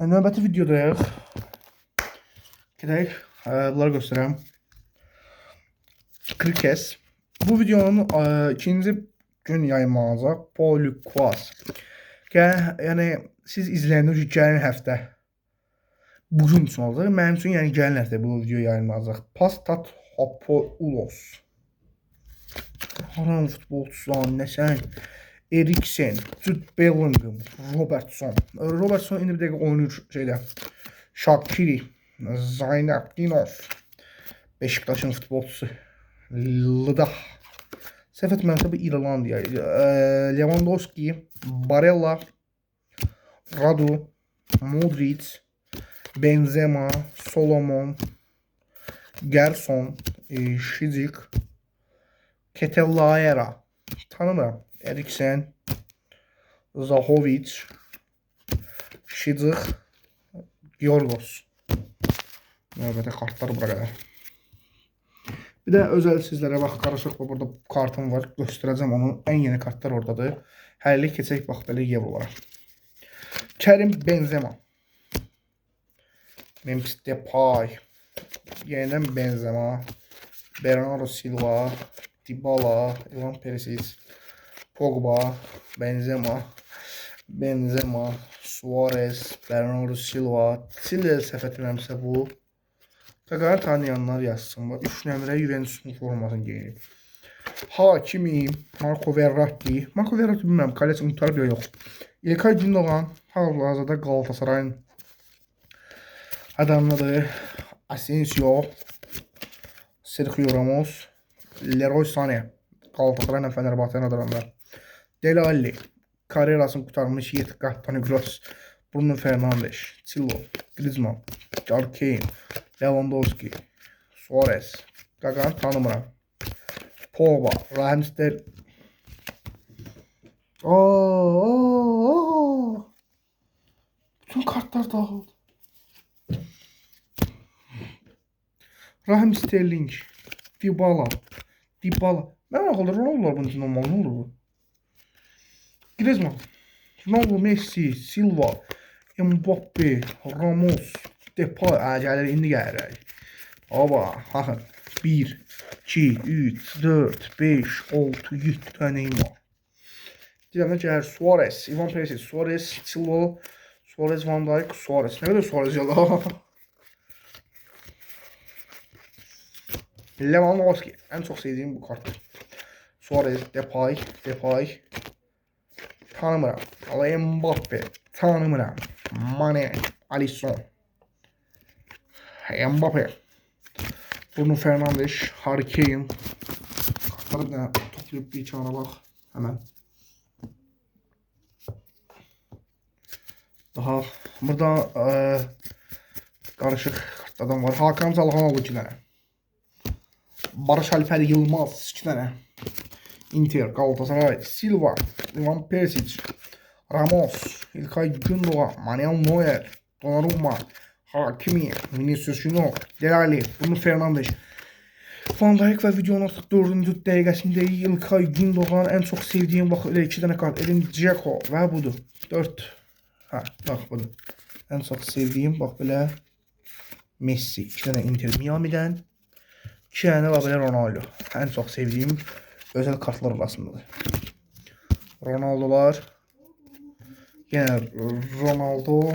Növbəti videodayıq. Gedək, bunları göstərəm. Krikes. Bu videonun ikinci gün yayınlanacaq. Polykvas. Yəni, siz izləyəndə gələn həftə bugün üçün olacaq. Mənim üçün yəni gələn həftə bu video yayınlanacaq. Pastatopoulos. Haram futbolçusu nəsən? Eriksen, Jude Bellingham, Robertson. Robertson indi bir dəqiqə oynayır şeydə. Shaqiri, Zaynabdinov, Beşiktaşın futbolçusu. Lıdah. Səhv etmirəmsə bu İrlandiya. Lewandowski, Barella, Radu, Modric, Benzema, Solomon, Gerson, Şizik, Ketelayera. Tanımıram. Eriksen, Zahovic, Şizik, Yorgos. Növbəti kartlar bura qədər. Bir də özəl sizlərə bax, qarışıq burada kartım var. Göstərəcəm onu. Ən yeni kartlar oradadır. Hələlik keçək bax belə evrolara. Kerim Benzema. Memphis Depay. Yenidən Benzema. Bernardo Silva. Dybala. Ivan Perisic. Pogba. Benzema. Suarez. Bernardo Silva. Silva səhv etmirəmsə bu. Qaqarı tanıyanlar yazsın. 3 nömrə Juventus'un formasını geyinib. Hakimi, Marco Verratti. Marco Verratti bilmirəm, kalesi unutarıb ya yox. İlkay Gündoğan hal-hazırda Galatasarayın adamıdır. Asensio, Sergio Ramos, Leroy Sané. Galatasarayla Fenerbahçe'nin adamlar. Dele Alli, kariyerasını kurtarmış Yetka, Toni Kroos, Bruno Fernandes, Chilwell, Griezmann, Harry Kane, Lewandowski, Suarez, Gagan tanımıram. Pogba, Raheem Sterling. Bütün kartlar dağıldı. Raheem Sterling, Dybala. Ben akıllı Ronaldo bunun için olmalı, ne olur bu? Griezmann, Ronaldo, Messi, Silva, Mbappe, Ramos, Depay. Gəlir, indi gəlir. Aba, baxın. 1, 2, 3, 4, 5, 6, 7 tənəyim var. Deyəmdə gəlir Suarez, Ivan Perisic, Suarez, Silva, Suarez, Van Dijk, Suarez. Nə qədər Suarez yalı? Lewandowski. En çok sevdiğim bu kart. Suarez, Depay. Tanımıram. Mbappe. Tanımıram. Mane, Alisson. Mbappe. Bruno Fernandes, Harry Kane. Kartları da toplayıp bir çağına bak. Hemen. Daha burada karışık kartlardan var. Hakan Çalhanoğlu 2 tane. Barış Alper Yılmaz 2 tane. Inter, Galatasaray, Silva, Ivan Perisic, Ramos, İlkay Gündoğan, Manuel Neuer, Donnarumma, Hakimi, Vinicius Junior, Dele Alli, Bruno Fernandes, Van Dijk ve videonun artıq 4-cü dəqiqəsində İlkay Gündoğan. En çok sevdiğim bax elə 2 tane kart. Edin Dzeko və budur. 4. Ha, bax budur. En çok sevdiğim bax belə Messi, 2 tane Inter Miami'dən. 2 tane bax belə Ronaldo. En çok sevdiğim özel kartlar arasındadır. Ronaldolar. Yenə Ronaldo.